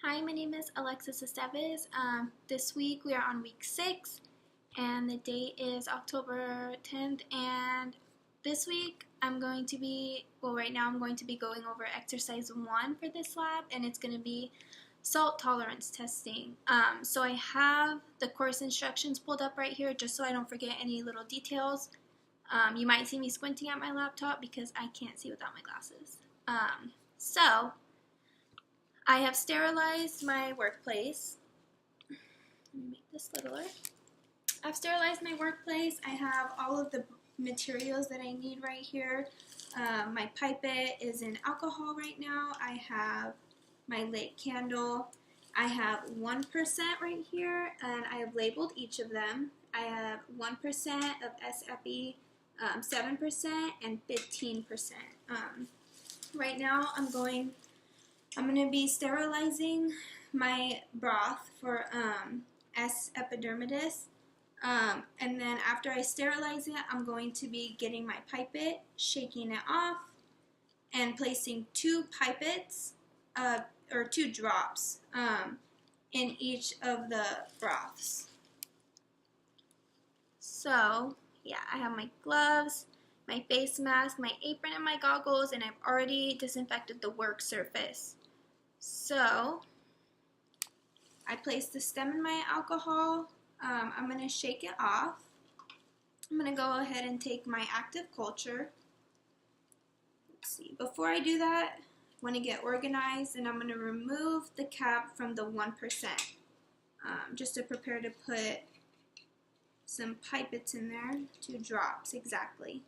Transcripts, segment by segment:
Hi, my name is Alexis Esteves. This week we are on week 6 and the date is October 10th, and this week right now I'm going to be going over exercise 1 for this lab, and it's going to be salt tolerance testing. So I have the course instructions pulled up right here just so I don't forget any little details. You might see me squinting at my laptop because I can't see without my glasses. So I have sterilized my workplace. Let me make this littler. I've sterilized my workplace. I have all of the materials that I need right here. My pipette is in alcohol right now. I have my lit candle. I have 1% right here, and I have labeled each of them. I have 1% of SEPI, 7%, and 15%. Right now I'm going to be sterilizing my broth for S. epidermidis, and then after I sterilize it, I'm going to be getting my pipette, shaking it off, and placing 2 pipettes, or 2 drops, in each of the broths. So, yeah, I have my gloves, my face mask, my apron, and my goggles, and I've already disinfected the work surface. So, I place the stem in my alcohol. I'm going to shake it off. I'm going to go ahead and take my active culture. Let's see. Before I do that, I want to get organized, and I'm going to remove the cap from the 1%, just to prepare to put some pipettes in there, 2 drops exactly.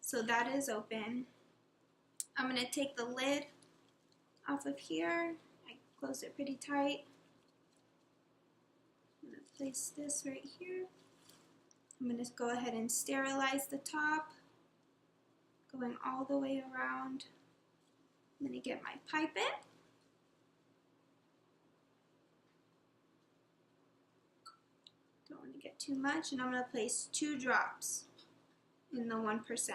So that is open. I'm going to take the lid off of here. I close it pretty tight. I'm going to place this right here. I'm going to go ahead and sterilize the top, going all the way around. I'm going to get my pipette. Don't want to get too much, and I'm going to place 2 drops in the 1%.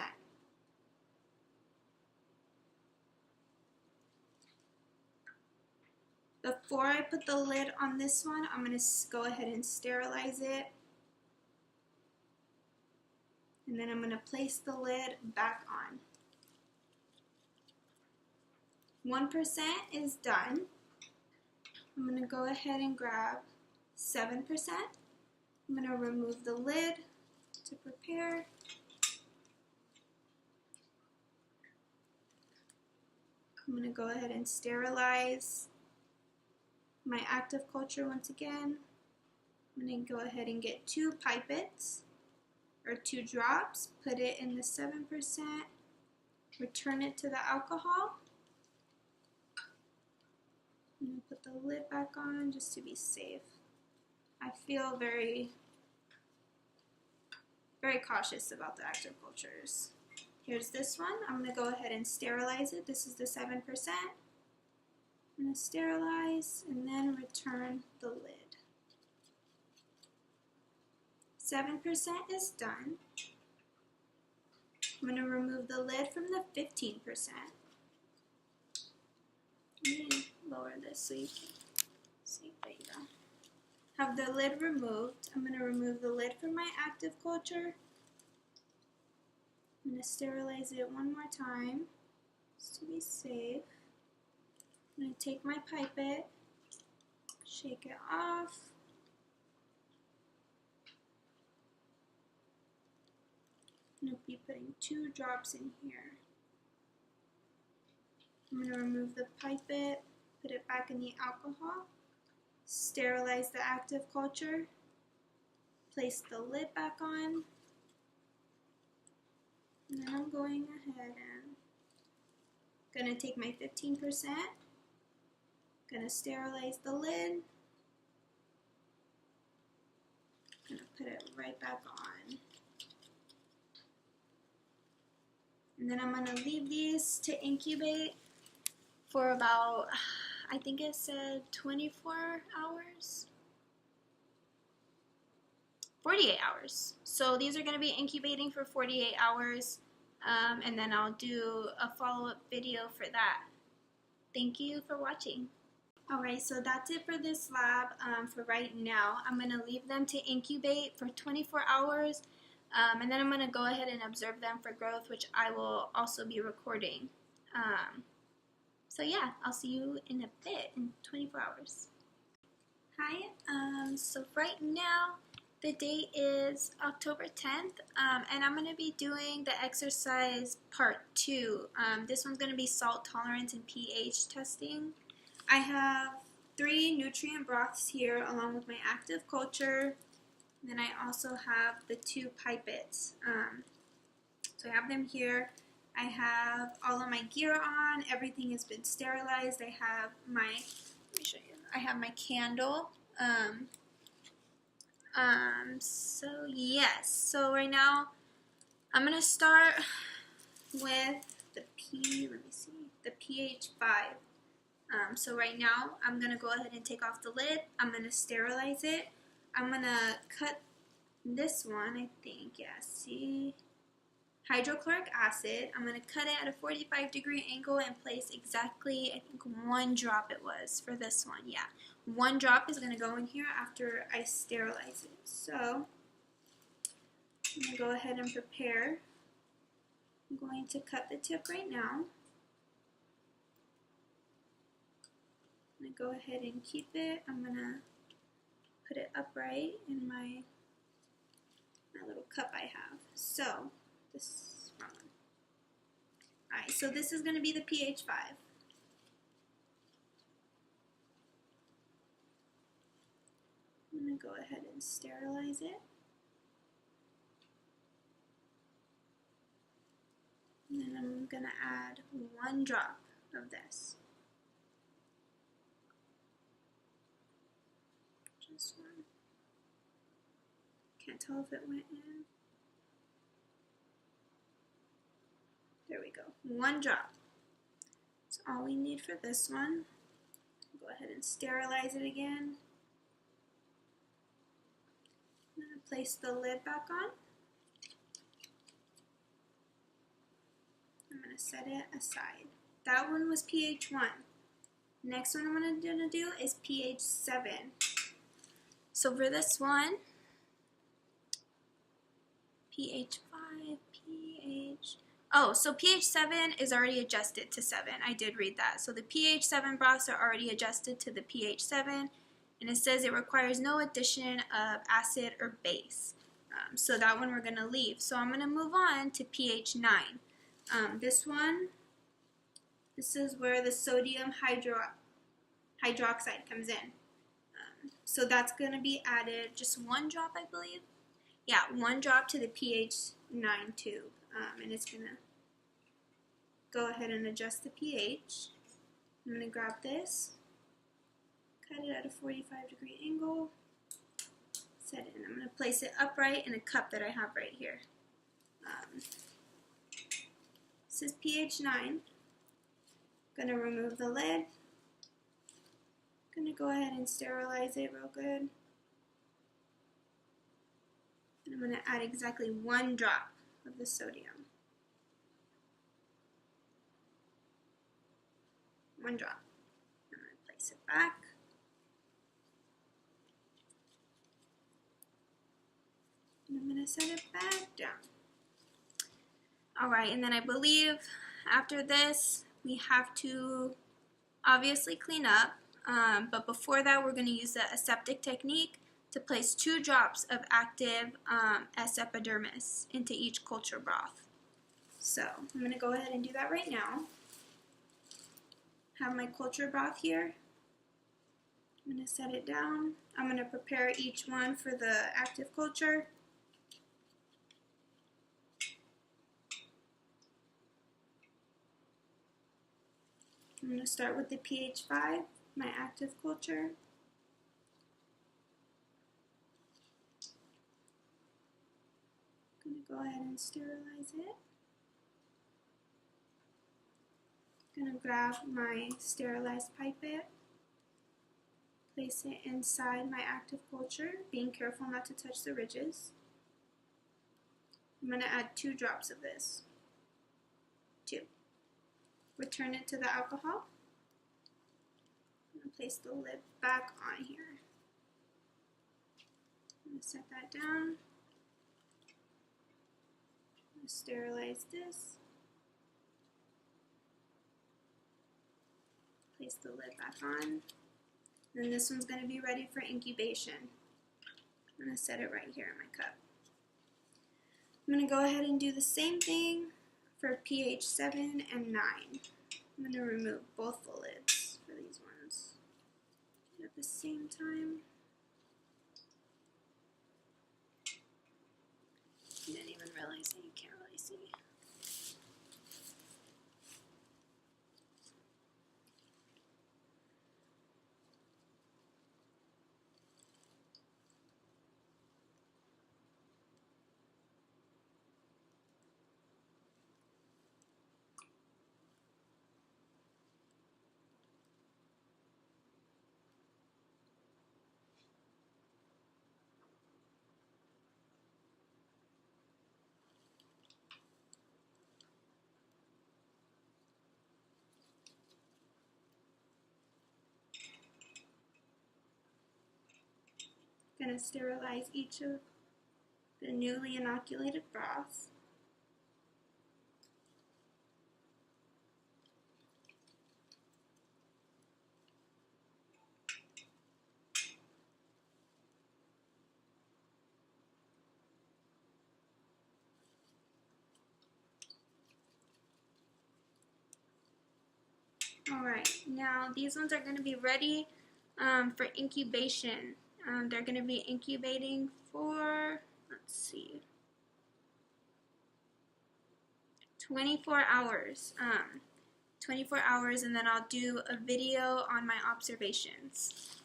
Before I put the lid on this one, I'm going to go ahead and sterilize it. And then I'm going to place the lid back on. 1% is done. I'm going to go ahead and grab 7%. I'm going to remove the lid to prepare. I'm going to go ahead and sterilize my active culture once again. I'm going to go ahead and get 2 pipettes, or 2 drops, put it in the 7%, return it to the alcohol. I'm going to put the lid back on just to be safe. I feel very cautious about the active cultures. Here's this one. I'm going to go ahead and sterilize it. This is the 7%. I'm going to sterilize and then return the lid. 7% is done. I'm going to remove the lid from the 15%. Let me lower this so you can see. There you go. Have the lid removed. I'm going to remove the lid from my active culture. I'm going to sterilize it one more time just to be safe. I'm going to take my pipette, shake it off. I'm going to be putting 2 drops in here. I'm going to remove the pipette, put it back in the alcohol, sterilize the active culture, place the lid back on, and then I'm going ahead and going to take my 15%, going to sterilize the lid, going to put it right back on. And then I'm going to leave these to incubate for about, I think it said 24 hours? 48 hours. So these are going to be incubating for 48 hours, and then I'll do a follow-up video for that. Thank you for watching. Alright, so that's it for this lab for right now. I'm going to leave them to incubate for 24 hours, and then I'm going to go ahead and observe them for growth, which I will also be recording. So yeah, I'll see you in a bit, in 24 hours. Hi, so right now the date is October 10th, and I'm going to be doing the exercise part 2. This one's going to be salt tolerance and pH testing. I have 3 nutrient broths here along with my active culture. And then I also have the 2 pipettes. So I have them here. I have all of my gear on. Everything has been sterilized. I have my, let me show you. I have my candle. So yes. So right now I'm gonna start with the the pH 5. So right now, I'm going to go ahead and take off the lid. I'm going to sterilize it. I'm going to cut this one, I think, yeah, see? Hydrochloric acid. I'm going to cut it at a 45-degree angle and place exactly, I think, 1 drop it was for this one, yeah. 1 drop is going to go in here after I sterilize it. So, I'm going to go ahead and prepare. I'm going to cut the tip right now. I'm going to go ahead and keep it. I'm going to put it upright in my little cup I have. So, this one. Alright, so this is going to be the pH 5. I'm going to go ahead and sterilize it. And then I'm going to add 1 drop of this. Just 1. Can't tell if it went in. There we go. 1 drop. That's all we need for this one. Go ahead and sterilize it again. I'm going to place the lid back on. I'm going to set it aside. That one was pH 1. Next one I'm going to do is pH 7. So for this one, pH 5, so pH 7 is already adjusted to 7. I did read that. So the pH 7 broths are already adjusted to the pH 7, and it says it requires no addition of acid or base. So that one we're going to leave. So I'm going to move on to pH 9. This is where the sodium hydroxide comes in. So that's going to be added, just 1 drop, I believe. Yeah, 1 drop to the pH 9 tube. And it's going to go ahead and adjust the pH. I'm going to grab this, cut it at a 45-degree angle, set it in. I'm going to place it upright in a cup that I have right here. This is pH 9. I'm going to remove the lid. I'm going to go ahead and sterilize it real good. And I'm going to add exactly 1 drop of the sodium. 1 drop. I'm going to place it back. And I'm going to set it back down. Alright, and then I believe after this we have to obviously clean up, but before that we're going to use the aseptic technique to place 2 drops of active S. epidermis into each culture broth. So I'm going to go ahead and do that right now. Have my culture broth here. I'm going to set it down. I'm going to prepare each one for the active culture. I'm going to start with the pH 5, my active culture. I'm going to go ahead and sterilize it. I'm going to grab my sterilized pipette, place it inside my active culture, being careful not to touch the ridges. I'm going to add 2 drops of this. 2. Return it to the alcohol. I'm going to place the lid back on here. I'm going to set that down. I'm going to sterilize this. Place the lid back on. Then this one's going to be ready for incubation. I'm going to set it right here in my cup. I'm going to go ahead and do the same thing for pH 7 and 9. I'm going to remove both the lids for these ones at the same time. I didn't even realize that you can't really see. I'm going to sterilize each of the newly inoculated broths. Alright, now these ones are going to be ready for incubation. They're going to be incubating for, let's see, 24 hours. 24 hours, and then I'll do a video on my observations.